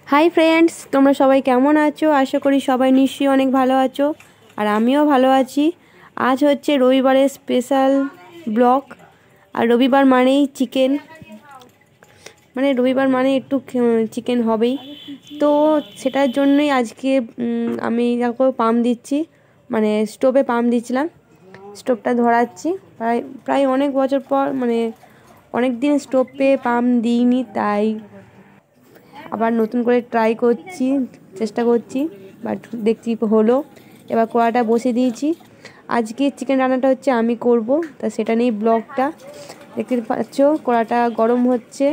Hi friends, তোমরা সবাই কেমন আছো? আশা করি সবাই নিশ্চয়ই অনেক ভালো আছো, আর আমিও ভালো আছি। আজ হচ্ছে রবিবারের স্পেশাল ব্লগ। আর রবিবার মানেই চিকেন, মানে রবিবার মানে একটু চিকেন হবেই। তো সেটার জন্যই আজকে আমি দেখো পাম্প দিচ্ছি, মানে স্টোভে পাম্প দিচ্ছিলাম। স্টোভটা ধরাচ্ছি প্রায় প্রায় অনেক বছর পর, মানে অনেক দিন স্টোভে পাম্প দিইনি, তাই আবার নতুন করে ট্রাই করছি, চেষ্টা করছি, বাট দেখছি হলো। এবার কড়াটা বসে দিয়েছি। আজকে চিকেন রান্নাটা হচ্ছে আমি করব, তা সেটা নিয়েই ব্লগটা। দেখতে পাচ্ছ কড়াটা গরম হচ্ছে,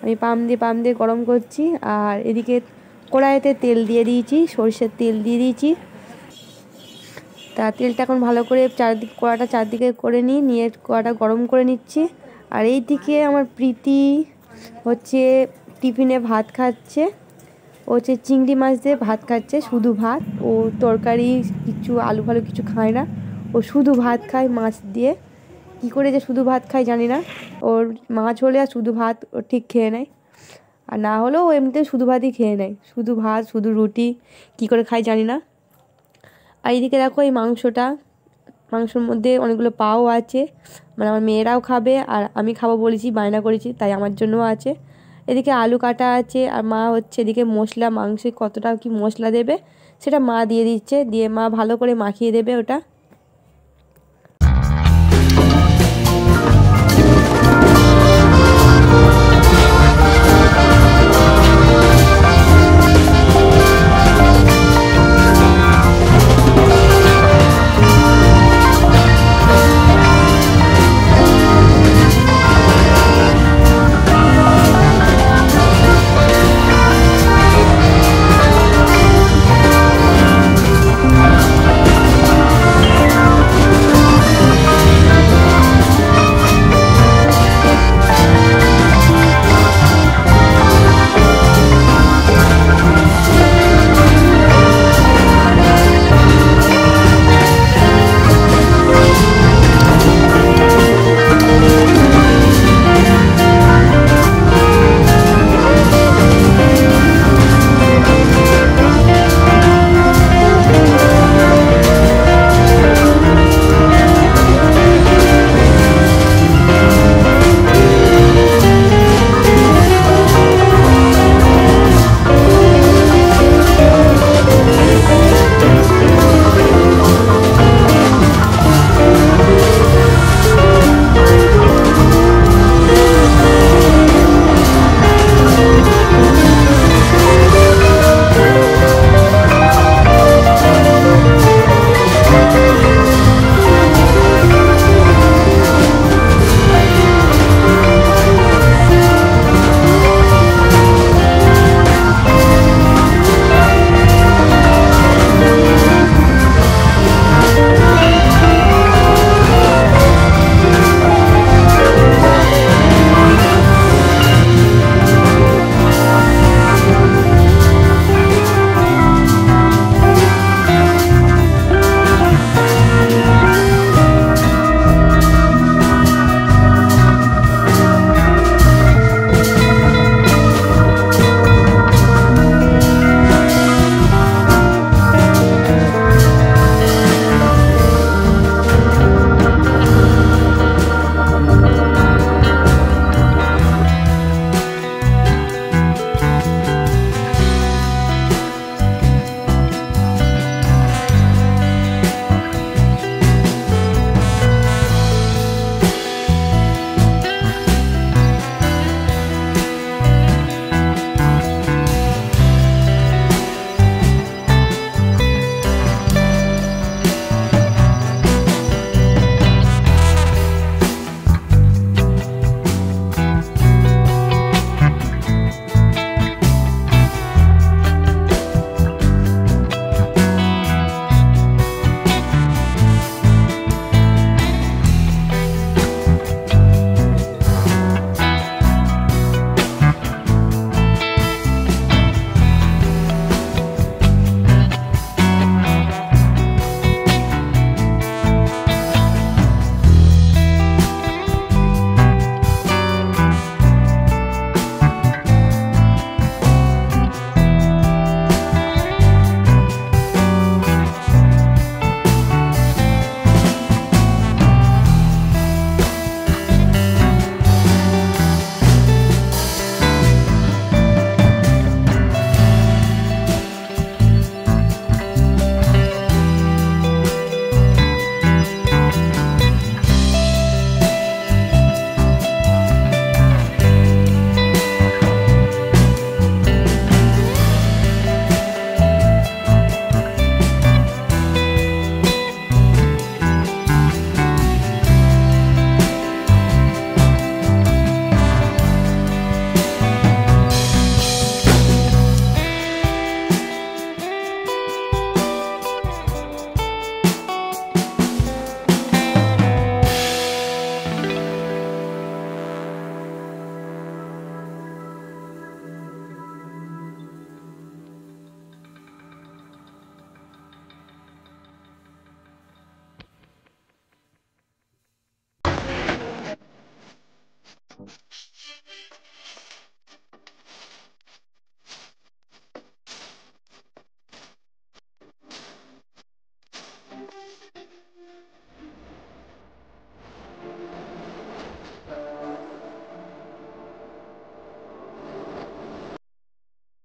আমি পাম্প দিয়ে গরম করছি। আর এদিকে কড়াইতে তেল দিয়ে দিয়েছি, সরষের তেল দিয়ে দিয়েছি। তা তেলটা এখন ভালো করে কড়াটা চারদিকে করে নিয়ে কড়াটা গরম করে নিচ্ছি। আর এই দিকে আমার প্রীতি হচ্ছে টিফিনে ভাত খাচ্ছে। ও হচ্ছে চিংড়ি মাছ দিয়ে ভাত খাচ্ছে, শুধু ভাত। ও তরকারি কিছু আলু ফালু কিছু খায় না, ও শুধু ভাত খায় মাছ দিয়ে। কী করে যে শুধু ভাত খায় জানি না, ওর মাছ হলে আর শুধু ভাত ও ঠিক খেয়ে নেয়, আর না হলেও ও এমনিতে শুধু ভাতই খেয়ে নেয়। শুধু ভাত শুধু রুটি কী করে খায় জানি না। আর এইদিকে দেখো এই মাংসর মধ্যে অনেকগুলো পাও আছে, মানে আমার মেয়েরাও খাবে আর আমি খাবো বলেছি, বায়না করেছি, তাই আমার জন্যও আছে। এদিকে আলু কাটা আছে, আর মা হচ্ছে এদিকে মাংসে কতটা কি মশলা দেবে সেটা মা দিয়ে দিচ্ছে, দিয়ে মা ভালো করে মাখিয়ে দেবে ওটা।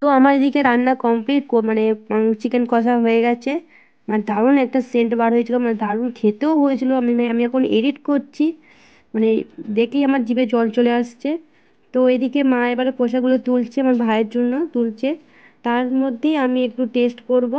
তো আমার এদিকে রান্না কমপ্লিট, মানে চিকেন কষা হয়ে গেছে, মানে দারুণ একটা সেন্ট বার হয়েছিল, মানে দারুণ খেতেও হয়েছিল। আমি এখন এডিট করছি, মানে দেখেই আমার জিভে জল চলে আসছে। তো এদিকে মা এবারে কষাগুলো তুলছে, আমার ভাইয়ের জন্য তুলছে, তার মধ্যেই আমি একটু টেস্ট করব।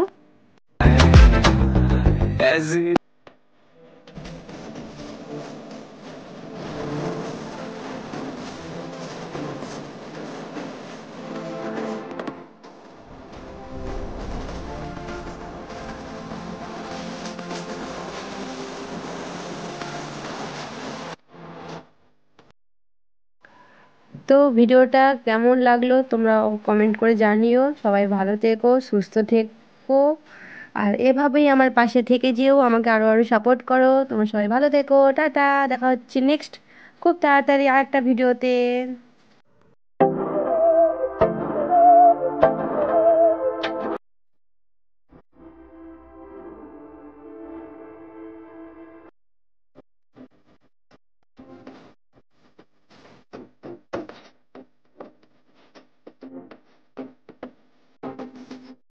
তো ভিডিওটা কেমন লাগলো তোমরা কমেন্ট করে জানিও। সবাই ভালো থেকো, সুস্থ থেকো, আর এভাবেই আমার পাশে থেকে যেও, আমাকে আরো আরো সাপোর্ট করো। তোমরা সবাই ভালো থেকো, টাটা, দেখা হচ্ছে নেক্সট খুব তাড়াতাড়ি আরেকটা ভিডিওতে।